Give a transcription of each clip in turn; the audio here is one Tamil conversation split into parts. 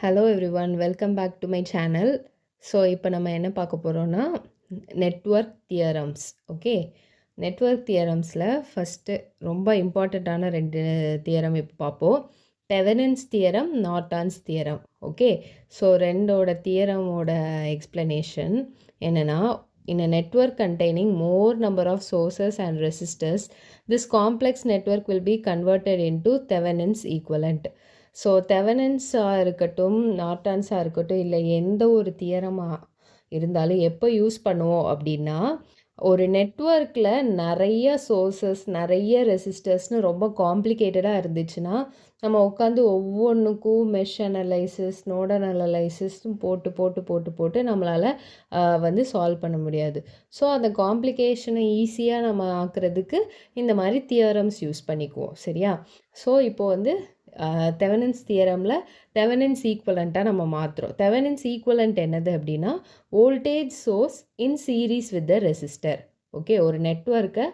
Hello everyone, welcome back to my channel. So இப்போ நம்ம என்ன பார்க்க போகிறோன்னா நெட்வொர்க் தியரம்ஸ். ஓகே, நெட்வொர்க் தியரம்ஸில் ஃபஸ்ட்டு ரொம்ப இம்பார்ட்டண்ட்டான 2 தியரம் இப்போ பார்ப்போம். Thevenin's theorem, Norton's theorem. Okay, so ரெண்டோட தியரமோட எக்ஸ்ப்ளனேஷன் என்னென்னா, in a network containing more number of sources and resistors, this complex network will be converted into Thevenin's equivalent. So தெவெனின்ஸாக இருக்கட்டும், நார்டான்ஸாக இருக்கட்டும், இல்லை எந்த ஒரு தியரமாக இருந்தாலும் எப்போ யூஸ் பண்ணுவோம் அப்படின்னா, ஒரு நெட்வொர்க்கில் நிறைய சோர்ஸஸ், நிறைய ரெசிஸ்டர்ஸ்னு ரொம்ப காம்ப்ளிகேட்டடாக இருந்துச்சுன்னா, நம்ம உட்காந்து ஒவ்வொன்றுக்கும் மெஷ் அனலைசிஸ், நோட் அனலைசிஸ்ன்னு போட்டு போட்டு போட்டு போட்டு நம்மளால் வந்து சால்வ் பண்ண முடியாது. ஸோ அந்த காம்ப்ளிகேஷனை ஈஸியாக நம்ம ஆக்குறதுக்கு இந்த மாதிரி தியரம்ஸ் யூஸ் பண்ணிக்குவோம். சரியா? ஸோ இப்போது வந்து தெவெனின்ஸ் தியரமில் தெவெனின்ஸ் ஈக்குவலண்ட்டாக நம்ம மாற்றுறோம். தெவெனின்ஸ் ஈக்குவலண்ட் என்னது அப்படின்னா, voltage source in series with the resistor. Okay, ஒரு நெட்வொர்க்கை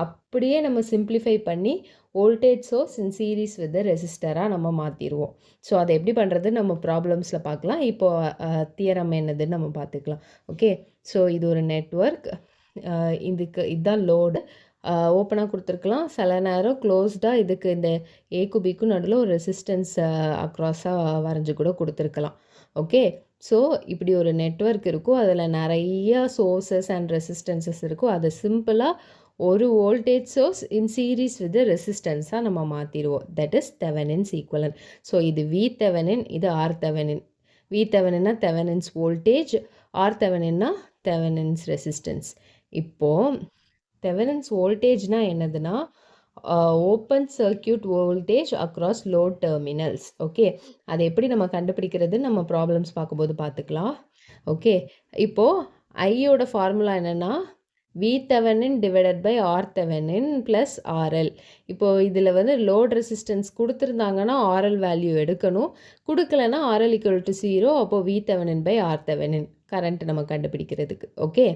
அப்படியே நம்ம சிம்பிளிஃபை பண்ணி voltage source in series with the ரெசிஸ்டராக நம்ம மாற்றிடுவோம். ஸோ அதை எப்படி பண்ணுறது நம்ம ப்ராப்ளம்ஸில் பார்க்கலாம். இப்போது தியரம் என்னதுன்னு நம்ம பார்த்துக்கலாம். ஓகே, ஸோ இது ஒரு நெட்வொர்க், இதுதான் லோடு. ஓப்பனாக கொடுத்துருக்கலாம், சில நேரம் க்ளோஸ்டாக இதுக்கு இந்த ஏக்கு பிக்கும் நடுவில் ஒரு ரெசிஸ்டன்ஸ் அக்ராஸாக வரைஞ்சி கூட கொடுத்துருக்கலாம். ஓகே, ஸோ இப்படி ஒரு நெட்வொர்க் இருக்கும், அதில் நிறைய சோர்ஸஸ் அண்ட் ரெசிஸ்டன்சஸ் இருக்கும். அதை சிம்பிளாக ஒரு voltage source in series with ரெசிஸ்டன்ஸாக நம்ம மாற்றிடுவோம். That is Thevenin's equivalent. So இது வி தெவெனின், இது ஆர் தெவெனின். வி தெவெனின்னா தெவெனின்ஸ் வோல்டேஜ், ஆர் தெவெனின்னா தெவெனின்ஸ் ரெசிஸ்டன்ஸ். இப்போது தெவெனின்ஸ் வோல்டேஜ்னால் என்னதுன்னா, open circuit voltage across load terminals. Okay, அதை எப்படி நம்ம கண்டுபிடிக்கிறது நம்ம ப்ராப்ளம்ஸ் பார்க்கும்போது பார்த்துக்கலாம். ஓகே, இப்போது ஐயோட ஃபார்முலா என்னென்னா, V Thevenin divided by R Thevenin plus RL. இப்போது இதில் வந்து லோட் ரெசிஸ்டன்ஸ் கொடுத்துருந்தாங்கன்னா ஆர்எல் வேல்யூ எடுக்கணும், கொடுக்கலன்னா ஆர்எல் ஈக்குவல் டு 0. அப்போது V Thevenin by R Thevenin current நம்ம கண்டுபிடிக்கிறதுக்கு. Okay,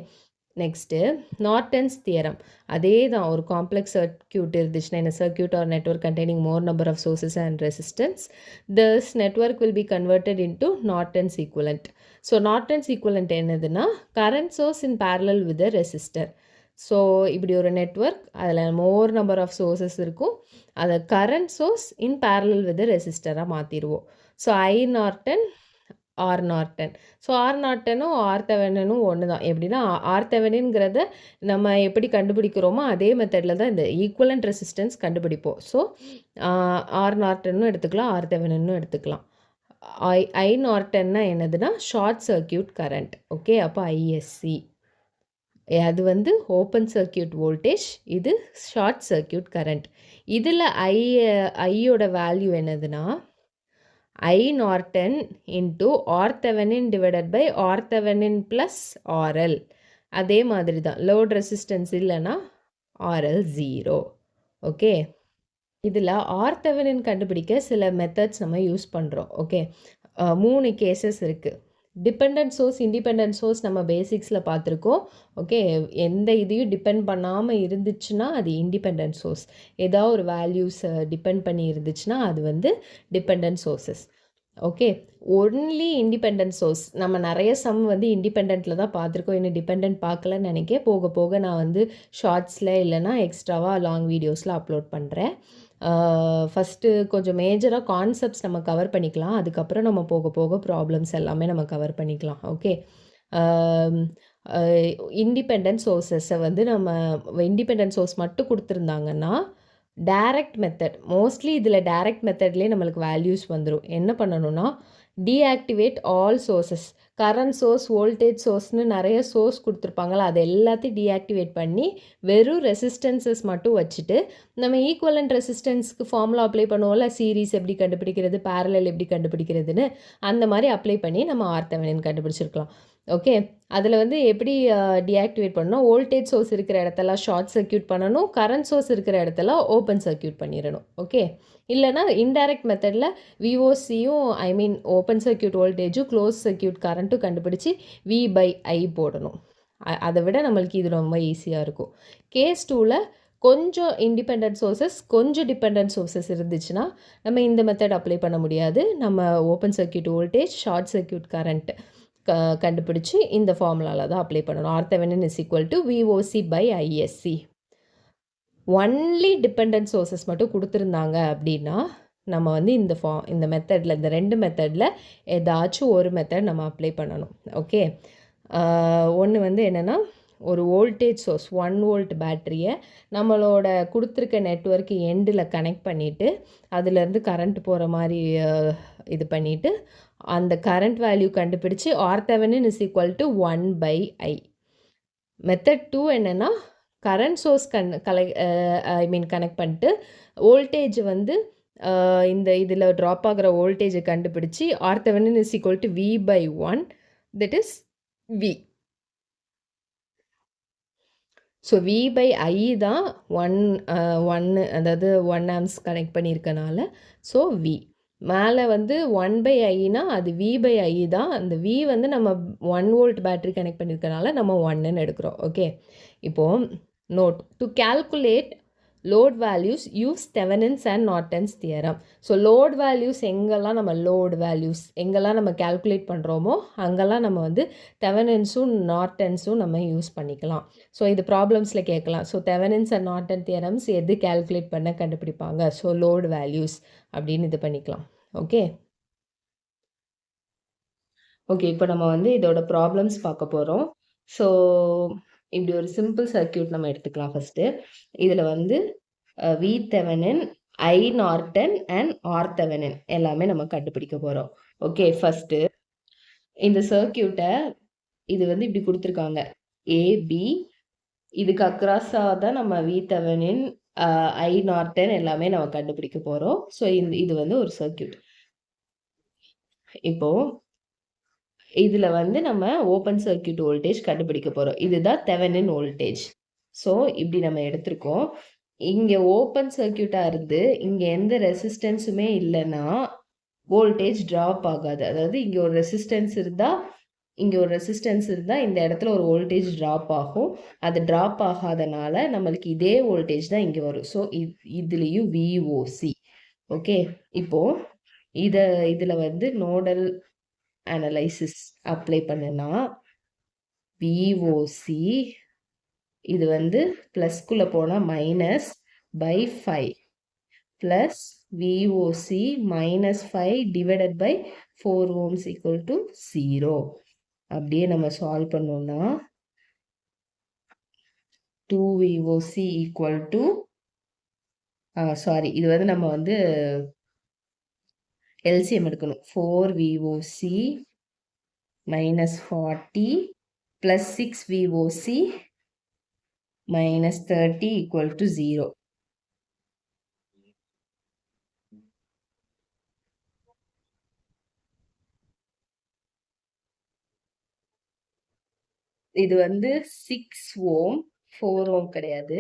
next Norton's theorem. அதே தான், ஒரு காம்ப்ளெக்ஸ் சர்க்யூட் இருந்துச்சுன்னா, இந்த circuit or network containing more number of sources and resistance, this network will be converted into Norton's equivalent. So Norton's equivalent என்னதுன்னா, current source in parallel with the resistor. So இப்படி ஒரு நெட்வொர்க், அதில் மோர் நம்பர் ஆஃப் சோர்சஸ் இருக்கும், அதை current source in parallel with the ரெசிஸ்டராக மாற்றிடுவோம். So I Norton, R Norton. So R நார்டனும் ஆர் தெவெனினும் ஒன்று தான். எப்படின்னா, ஆர் தெவெனின்ங்கிறத நம்ம எப்படி கண்டுபிடிக்கிறோமோ அதே மெத்தடில் தான் இந்த ஈக்குவலண்ட் ரெசிஸ்டன்ஸ் கண்டுபிடிப்போம். ஸோ ஆர் நார்டனும் எடுத்துக்கலாம், ஆர் தெவெனினும் எடுத்துக்கலாம். ஐ நார்டன்னா என்னதுன்னா, ஷார்ட் சர்க்கியூட் கரண்ட். ஓகே, அப்போ ஐஎஸ்சி அது வந்து ஓப்பன் சர்க்கியூட் வோல்டேஜ், இது ஷார்ட் சர்க்கியூட் கரண்ட். இதில் ஐயோட வேல்யூ என்னதுன்னா, I Norton into R Thevenin divided by R Thevenin plus RL. அதே மாதிரி தான், லோட் ரெசிஸ்டன்ஸ் இல்லைன்னா RL 0. ஓகே, இதில் ஆர் தெவெனின் கண்டுபிடிக்க சில மெத்தட்ஸ் நம்ம யூஸ் பண்ணுறோம். ஓகே, 3 கேசஸ் இருக்குது. டிபெண்ட் சோர்ஸ், இண்டிபெண்ட் சோர்ஸ் நம்ம பேசிக்ஸில் பார்த்துருக்கோம். ஓகே, எந்த இதையும் டிபெண்ட் பண்ணாமல் இருந்துச்சுன்னா அது இண்டிபெண்ட் சோர்ஸ். ஏதாவது ஒரு வேல்யூஸ் டிபெண்ட் பண்ணி இருந்துச்சுன்னா அது வந்து depend sources. Okay, only independent source நம்ம நிறைய சம் வந்து இண்டிபெண்ட்டில் தான் பார்த்துருக்கோம், இன்னும் டிபெண்ட் பார்க்கலன்னு நினைக்க. போக போக நான் வந்து ஷார்ட்ஸில் இல்லைனா எக்ஸ்ட்ராவாக லாங் வீடியோஸில் அப்லோட் பண்ணுறேன். ஃபஸ்ட்டு கொஞ்சம் மேஜராக கான்செப்ட்ஸ் நம்ம கவர் பண்ணிக்கலாம், அதுக்கப்புறம் நம்ம போக போக ப்ராப்ளம்ஸ் எல்லாமே நம்ம கவர் பண்ணிக்கலாம். ஓகே, இண்டிபெண்ட் சோர்ஸஸை வந்து நம்ம இண்டிபெண்ட் சோர்ஸ் மட்டும் கொடுத்துருந்தாங்கன்னா டைரக்ட் மெத்தட், மோஸ்ட்லி இதில் டைரக்ட் மெத்தட்லேயே நம்மளுக்கு வேல்யூஸ் வந்துடும். என்ன பண்ணணும்னா, deactivate all sources, current source, voltage சோர்ஸ்னு நிறைய சோர்ஸ் கொடுத்துருப்பாங்களா, அது எல்லாத்தையும் டீஆக்டிவேட் பண்ணி வெறும் ரெசிஸ்டன்சஸ் மட்டும் வச்சுட்டு, நம்ம ஈக்குவலண்ட் ரெசிஸ்டன்ஸ்க்கு ஃபார்முலா அப்ளை பண்ணுவோம்ல, சீரீஸ் எப்படி கண்டுபிடிக்கிறது, பேரலல் எப்படி கண்டுபிடிக்கிறதுன்னு, அந்த மாதிரி அப்ளை பண்ணி நம்ம ஆர் தெவெனின் கண்டுபிடிச்சிருக்கலாம். ஓகே, அதில் வந்து எப்படி டீஆக்டிவேட் பண்ணணும், வோல்டேஜ் சோர்ஸ் இருக்கிற இடத்தெல்லாம் ஷார்ட் சர்க்கியூட் பண்ணணும், கரண்ட் சோர்ஸ் இருக்கிற இடத்தெல்லாம் ஓப்பன் சர்க்கியூட் பண்ணிடணும். ஓகே, இல்லைனா இன்டைரக்ட் மெத்தடில் விஓசியும் ஐ மீன் ஓப்பன் சர்க்கியூட் வோல்டேஜும் க்ளோஸ் சர்க்கியூட் கரண்ட்டும் கண்டுபிடிச்சி வி பை ஐ போடணும். அதை விட நம்மளுக்கு இது ரொம்ப ஈஸியாக இருக்கும். கேஸ் 2ல் கொஞ்சம் இண்டிபெண்டன்ட் சோர்சஸ், கொஞ்சம் டிபெண்டன்ட் சோர்சஸ் இருந்துச்சுன்னா நம்ம இந்த மெத்தட் அப்ளை பண்ண முடியாது. நம்ம open circuit voltage, short circuit current கண்டுபிடிச்சி இந்த ஃபார்முலாவில் தான் அப்ளை பண்ணணும். RThevenin is equal to VOC by ISC. Only dependent sources மட்டும் கொடுத்துருந்தாங்க அப்படின்னா நம்ம வந்து இந்த மெத்தடில், இந்த 2 மெத்தடில் ஏதாச்சும் ஒரு மெத்தட் நம்ம அப்ளை பண்ணணும். ஓகே, ஒன்று வந்து என்னென்னா, ஒரு வோல்டேஜ் சோர்ஸ் 1 வோல்ட் பேட்டரியை நம்மளோட கொடுத்துருக்க நெட்வொர்க் எண்டில் கனெக்ட் பண்ணிவிட்டு அதுலேருந்து கரண்ட் போகிற மாதிரி இது பண்ணிவிட்டு அந்த கரண்ட் வேல்யூ கண்டுபிடிச்சி RThevenin is equal to 1/I. Method 2 என்னென்னா, கரண்ட் சோர்ஸ் கனெக்ட் பண்ணிட்டு வோல்டேஜ் வந்து இந்த இதில் ட்ராப் ஆகிற வோல்டேஜை கண்டுபிடிச்சி RThevenin is equal to V/1, that is V. So V/I தான் 1 அதாவது 1 ஆம்ஸ் கனெக்ட் பண்ணியிருக்கனால ஸோ V. மேலே வந்து 1/Iனா அது V/I தான். அந்த V வந்து நம்ம 1 வோல்ட் பேட்டரி கனெக்ட் பண்ணியிருக்கனால நம்ம 1ன்னு எடுக்கிறோம். ஓகே, இப்போது note, to calculate load values use Thevenin's and Norton's theorem. So load values எங்கெல்லாம் நம்ம கால்குலேட் பண்ணுறோமோ அங்கெல்லாம் நம்ம வந்து தெவெனின்ஸும் நார்டன்ஸும் நம்ம யூஸ் பண்ணிக்கலாம். ஸோ இது ப்ராப்ளம்ஸில் கேட்கலாம். So Thevenin's and Norton theorems எது கால்குலேட் பண்ண கண்டுபிடிப்பாங்க? ஸோ லோட் வேல்யூஸ் அப்படின்னு இது பண்ணிக்கலாம். ஓகே, இப்போ நம்ம வந்து இதோட ப்ராப்ளம்ஸ் பார்க்க போகிறோம். ஸோ இப்படி ஒரு சிம்பிள் சர்க்கியூட் நம்ம எடுத்துக்கலாம். ஃபஸ்ட்டு இதில் வந்து VThevenin, I Norton and RThevenin எல்லாமே நம்ம கண்டுபிடிக்க போகிறோம். ஓகே, ஃபஸ்ட்டு இந்த சர்க்கியூட்டை இது வந்து இப்படி கொடுத்துருக்காங்க, AB. இதுக்கு அக்ராஸாக தான் நம்ம VThevenin, I Norton எல்லாமே நம்ம கண்டுபிடிக்க போகிறோம். ஸோ இது வந்து ஒரு சர்க்கியூட். இப்போது இதில் வந்து நம்ம ஓப்பன் சர்க்கியூட் வோல்டேஜ் கண்டுபிடிக்க போகிறோம். இதுதான் தெவெனின் வோல்டேஜ். ஸோ இப்படி நம்ம எடுத்திருக்கோம். இங்கே ஓப்பன் சர்க்கியூட்டாக இருந்து இங்கே எந்த ரெசிஸ்டன்ஸுமே இல்லைன்னா வோல்டேஜ் ட்ராப் ஆகாது. அதாவது இங்கே ஒரு ரெசிஸ்டன்ஸ் இருந்தால் இந்த இடத்துல ஒரு வோல்டேஜ் ட்ராப் ஆகும். அது ட்ராப் ஆகாதனால நம்மளுக்கு இதே வோல்டேஜ் தான் இங்கே வரும். ஸோ இதுலேயும் VOC. ஓகே, இப்போது இதில் வந்து நோடல் அனலைசிஸ் அப்ளை பண்ணுனா VOC இது வந்து ப்ளஸ்குள்ளே போனால் -/5 plus VOC -5 divided by 4 ohms equal to 0. அப்படியே நம்ம சால்வ் பண்ணோம்னா 2VOC ஈக்குவல் டு இது வந்து நம்ம வந்து LCM எடுக்கணும். 4VOC -40 plus 6VOC -30 equal to 0. இது வந்து 6 ஓம், 4 ஓம் கிடையாது.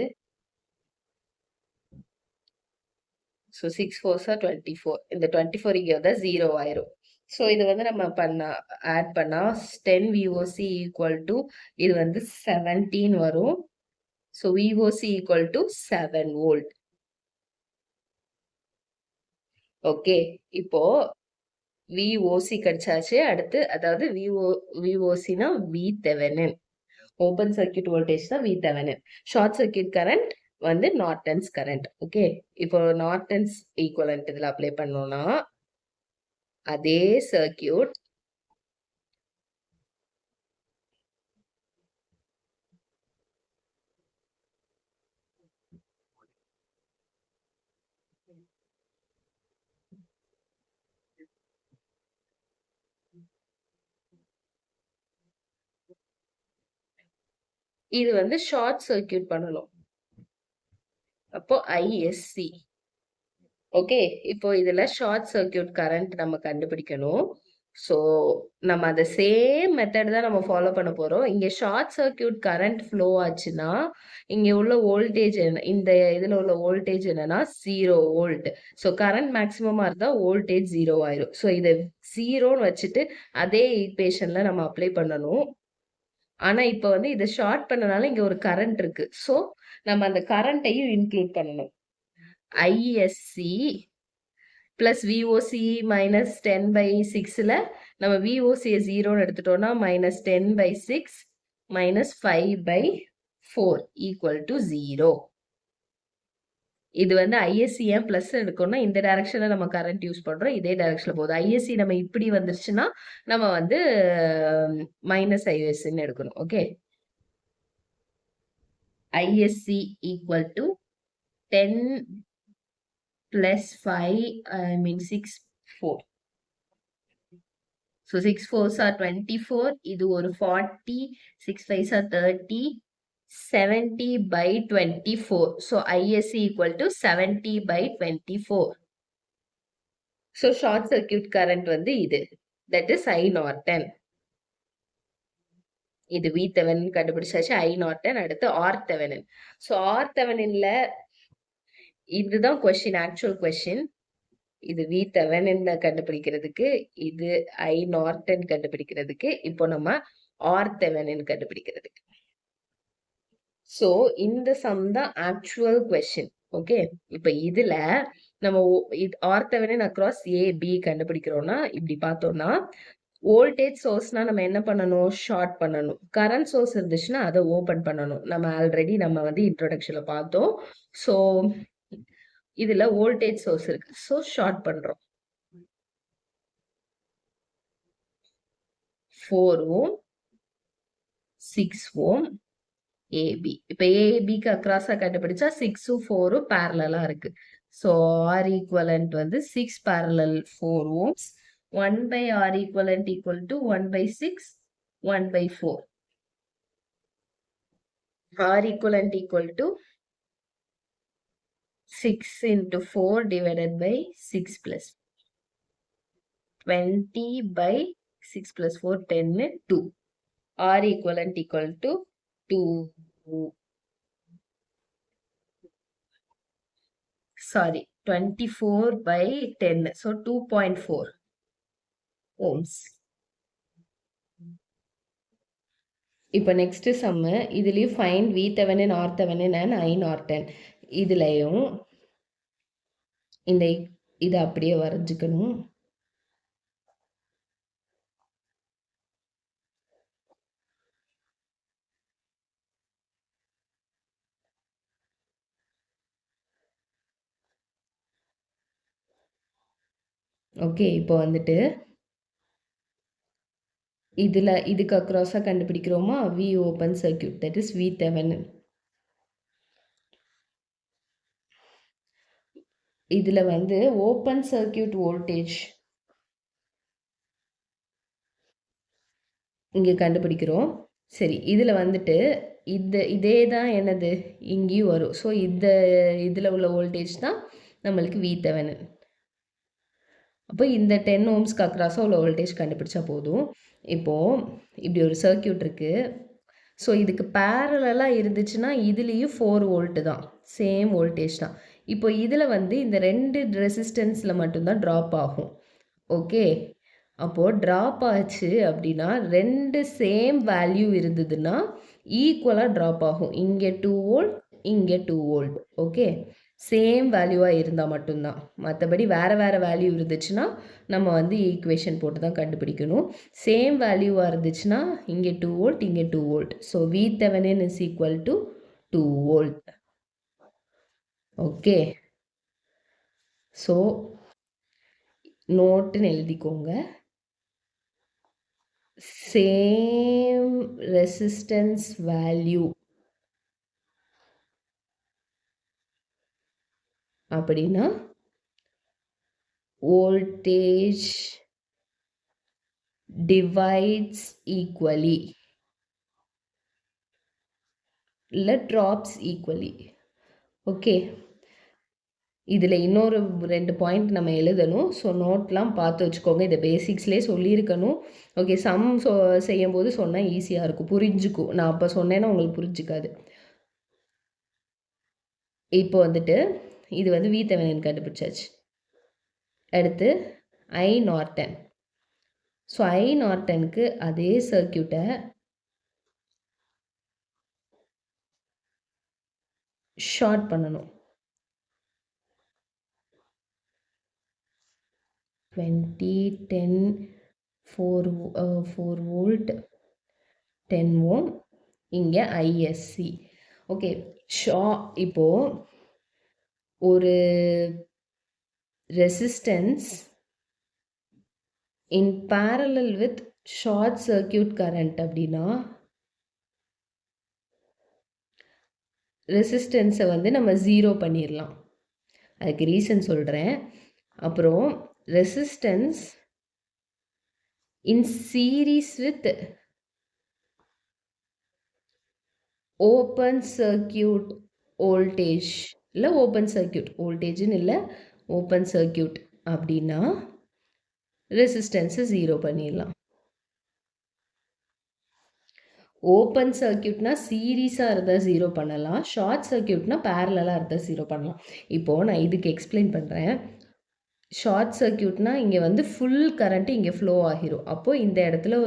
So 6 4s are 24. இந்த 24 இங்கே வந்தால் 0 ஆயிரும். ஸோ இது வந்து நம்ம ஆட் பண்ணால் 10VOC ஈக்குவல் டு இது வந்து 17 வரும். So VOC equal to 7 volt. Okay, இப்போ VOC கிடைச்சாச்சு. அடுத்து அதாவது VOCனா VThevenin, ஓப்பன் சர்க்கியூட் வோல்டேஜ் தான் VThevenin. ஷார்ட் சர்க்கியூட் கரண்ட் வந்து நார்டன்ஸ் கரண்ட். ஓகே, இப்போ நார்டன்ஸ் ஈக்குவலன்ட் இதில் அப்ளை பண்ணோம்னா அதே சர்க்கியூட் இது வந்து ஷார்ட் சர்க்கியூட் பண்ணணும். அப்போ ISC. ஓகே, இப்போ இதில் ஷார்ட் சர்க்கியூட் கரண்ட் நம்ம கண்டுபிடிக்கணும். ஸோ நம்ம அந்த சேம் மெத்தட் தான் நம்ம ஃபாலோ பண்ண போகிறோம். இங்கே ஷார்ட் சர்க்கியூட் கரண்ட் ஃப்ளோ ஆச்சுன்னா இங்கே உள்ள வோல்டேஜ் இந்த இதில் உள்ள வோல்டேஜ் என்னன்னா 0 வோல்ட். ஸோ கரண்ட் மேக்ஸிமமாக இருந்தால் வோல்டேஜ் 0 ஆயிரும். ஸோ இதை 0ன்னு வச்சுட்டு அதே ஈக்குவேஷனில் நம்ம அப்ளை பண்ணணும். ஆனா இப்ப வந்து இத ஷார்ட் பண்ணனால இங்க ஒரு கரண்ட் இருக்கு. ஸோ நம்ம அந்த கரண்ட்டையும் இன்க்ளூட் பண்ணணும். ஐஎஸ்சி பிளஸ் விஓசி மைனஸ் 10/6ல நம்ம விஓசியை 0ன்னு எடுத்துட்டோம்னா மைனஸ் 10/6 மைனஸ் 5/4 ஈக்குவல் டு 0. இது வந்து ஐஎஸ்சி ஏன் பிளஸ் எடுக்கணும்னா இந்த டைரக்ஷன்ல நம்ம கரண்ட் யூஸ் பண்றோம், இதே டைரக்ஷன்ல போகுது. ஐஎஸ்சி நம்ம இப்படி வந்துருச்சுன்னா நம்ம வந்து மைனஸ் ஐஎஸ்சின்னு எடுக்கணும். Okay, ISC equal to 10 plus 5, I mean 6, 4. So 6 4s are 24. இது ஒரு 40, 6 5s are 30, 70/24. So ISC equal to 70/24. So short circuit current வந்து இது. That is I Norton. இது V Thevenin கண்டுபிடிச்சாச்சு. I Norton அடுத்து R Thevenin. So R Theveninல இதுதான் question, actual question. இது V Thevenin கண்டுபிடிக்கிறதுக்கு, இது I Norton கண்டுபிடிக்கிறதுக்கு, இப்போ நம்ம R Thevenin கண்டுபிடிக்கிறதுக்கு. ஸோ இந்த சம் தான் ஆக்சுவல் கொஸ்டின். ஓகே, இப்போ இதுல நம்ம ஆர் தெவெனின் அக்ராஸ் ஏ பி கண்டுபிடிக்கிறோம்னா இப்படி பார்த்தோம்னா வோல்டேஜ் சோர்ஸ்னா நம்ம என்ன பண்ணணும், ஷார்ட் பண்ணணும். கரண்ட் சோர்ஸ் இருந்துச்சுன்னா அதை ஓபன் பண்ணணும். நம்ம ஆல்ரெடி நம்ம வந்து இன்ட்ரோடக்ஷன்ல பார்த்தோம். ஸோ இதுல வோல்டேஜ் சோர்ஸ் இருக்கு, ஸோ ஷார்ட் பண்றோம். 4 ohm 6 ohm ஏபி. இப்ப ஏபிக்கு அக்ராஸா கண்டுபிடிச்சா 6 4 பேரலா இருக்கு. ஸோ ஆர் ஈக்குவலண்ட் வந்து 6 parallel 4 ohms. 1/R equivalent equal to 1/6 1/4. R equivalent equal to 6 into 4 divided by 6 plus 20/6 plus 4 10 2. R equivalent equal to 2. Sorry, 24/10. So 2.4 ohms. இப்போ நெக்ஸ்ட் சம்மு இதுலயும் find V Thevenin R Thevenin and I Norton. இதுலயும் இந்த இதை அப்படியே வரைஞ்சுக்கணும். ஓகே, இப்போ வந்துட்டு இதுல இதுக்கு அக்ராஸா கண்டுபிடிக்கிறோமா V open circuit, that is V Thevenin. இதுல வந்து ஓப்பன் சர்க்கியூட் வோல்டேஜ் இங்கே கண்டுபிடிக்கிறோம். சரி, இதுல வந்துட்டு இதே தான் என்னது இங்கேயும் வரும். ஸோ இதுல உள்ள வோல்டேஜ் தான் நம்மளுக்கு V Thevenin. அப்போ இந்த 10 ஓம்ஸ்க்கு அக்ராஸாக உள்ள வோல்டேஜ் கண்டுபிடிச்சா போதும். இப்போது இப்படி ஒரு சர்க்கியூட் இருக்குது. ஸோ இதுக்கு பேரலாக இருந்துச்சுன்னா இதுலேயும் 4 வோல்ட்டு தான், சேம் வோல்டேஜ் தான். இப்போ இதில் வந்து இந்த 2 ரெசிஸ்டன்ஸில் மட்டும்தான் ட்ராப் ஆகும். ஓகே, அப்போது ட்ராப் ஆச்சு அப்படின்னா 2 சேம் வேல்யூ இருந்ததுன்னா ஈக்குவலாக ட்ராப் ஆகும். இங்கே 2 வோல்ட், இங்கே 2 வோல்ட். ஓகே, சேம் வேல்யூவாக இருந்தால் மட்டும்தான். மற்றபடி வேறு வேறு வேல்யூ இருந்துச்சுன்னா நம்ம வந்து ஈக்குவேஷன் போட்டு தான் கண்டுபிடிக்கணும். சேம் வேல்யூவாக இருந்துச்சுன்னா இங்கே 2 வோல்ட், இங்கே 2 volt. So V Thevenin is equal to 2 volt. Okay, so நோட்டுன்னு எழுதிக்கோங்க. சேம் ரெசிஸ்டன்ஸ் வேல்யூ அப்படின்னா வோல்டேஜ் டிவைட்ஸ் ஈக்குவலி இல்லை ட்ராப்ஸ் ஈக்குவலி. ஓகே, இதில் இன்னொரு 2 பாயிண்ட் நம்ம எழுதணும். ஸோ நோட்லாம் பார்த்து வச்சுக்கோங்க. இதை பேசிக்ஸ்லேயே சொல்லியிருக்கணும். ஓகே, சம் செய்யும்போது சொன்னால் ஈஸியாக இருக்கும், புரிஞ்சுக்கும். நான் அப்போ சொன்னேன்னா உங்களுக்கு புரிஞ்சுக்காது. இப்போ வந்துட்டு இது வந்து V Thevenin கண்டுபிடிச்சாச்சு. அடுத்து I Norton. ஸோ I Nortonக்கு அதே சர்க்கியூட்டை ஷார்ட் பண்ணணும். 20, 10, 4 வோல்ட், 10 ஓம். இங்கே ஐஎஸ்சி. ஓகே. இப்போ ஒரு resistance in parallel with short circuit current அப்படின்னா ரெசிஸ்டன்ஸை வந்து நம்ம 0 பண்ணிடலாம். அதுக்கு ரீசன் சொல்கிறேன். அப்புறம் resistance in series with open circuit voltage, இல்லை ஓப்பன் சர்க்யூட் வோல்டேஜ்னு இல்லை, ஓப்பன் சர்க்யூட் அப்படின்னா ரெசிஸ்டன்ஸை 0 பண்ணிடலாம். ஓப்பன் சர்க்யூட்னா சீரீஸாக இருந்தால் 0 பண்ணலாம், ஷார்ட் சர்க்யூட்னா பேரலாக இருந்தால் 0 பண்ணலாம். இப்போது நான் இதுக்கு எக்ஸ்பிளைன் பண்ணுறேன். ஷார்ட் சர்க்யூட்னா இங்கே வந்து ஃபுல் கரண்ட்டு இங்கே ஃப்ளோ ஆகிரும். அப்போது இந்த இடத்துல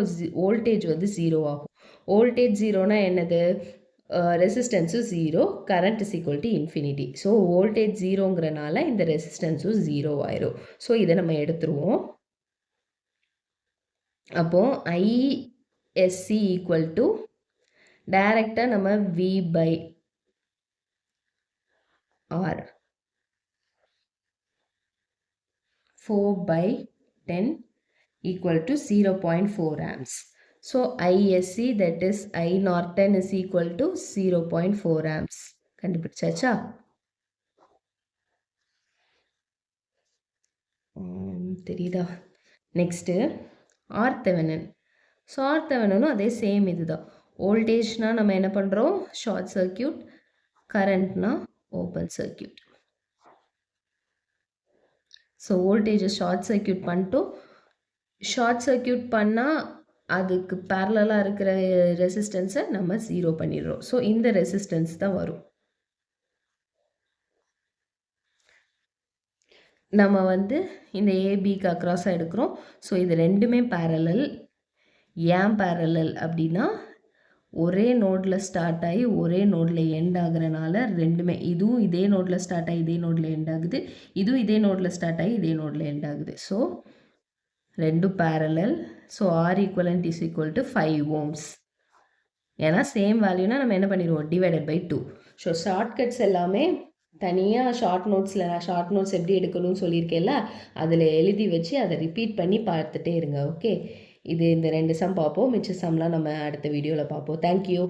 வோல்டேஜ் வந்து 0 ஆகும். வோல்டேஜ் 0னா என்னது? ரெசிஸ்டன்ஸும் 0, current is equal to infinity. So voltage 0ங்கிறனால இந்த ரெசிஸ்டன்ஸும் 0 ஆயிரும். ஸோ இதை நம்ம எடுத்துருவோம். அப்போது ஐஎஸ்சி ஈக்குவல் டு டைரெக்டாக நம்ம V by R 4/10 equal to 0.4 amps. So ISC, that is I Norton, is equal to 0.4 amps. கண்டுபிடிச்சாச்சா? தெரியுதா? நெக்ஸ்ட்டு ஆர்த்தெவனன். ஸோ ஆர்த்தெவனனும் அதே சேம் இதுதான். வோல்டேஜ்னா நம்ம என்ன பண்ணுறோம்? Short circuit. கரண்ட்னா ஓப்பன் சர்க்யூட். ஸோ வோல்டேஜை ஷார்ட் சர்க்யூட் பண்ணிட்டோம். ஷார்ட் சர்க்யூட் பண்ணால் அதுக்கு பேரலாக இருக்கிற ரெசிஸ்டன்ஸை நம்ம 0 பண்ணிடுறோம். ஸோ இந்த ரெசிஸ்டன்ஸ் தான் வரும். நம்ம வந்து இந்த ஏபிக்கு அக்ராஸாக எடுக்கிறோம். ஸோ இது ரெண்டுமே பேரலல். ஏன் பேரலல் அப்படின்னா ஒரே நோடில் ஸ்டார்ட் ஆகி ஒரே நோடில் எண்ட் ஆகுறனால ரெண்டுமே, இதுவும் இதே நோடில் ஸ்டார்ட் ஆகி இதே நோடில் எண்ட் ஆகுது, இதுவும் இதே நோடில் ஸ்டார்ட் ஆகி இதே நோடில் எண்ட் ஆகுது. ஸோ ரெண்டும் parallel. So R equivalent is equal to 5 ohms. ஏன்னா சேம் வேல்யூனா நம்ம என்ன பண்ணிடுவோம்? Divided by 2. ஸோ ஷார்ட்கட்ஸ் எல்லாமே தனியாக ஷார்ட் நோட்ஸ் எப்படி எடுக்கணும்னு சொல்லியிருக்கேன்ல, அதில் எழுதி வச்சு அதை ரிப்பீட் பண்ணி பார்த்துட்டே இருங்க. ஓகே, இந்த 2 சம் பார்ப்போம். மிச்ச சம்லாம் நம்ம அடுத்த வீடியோவில் பார்ப்போம். தேங்க்யூ.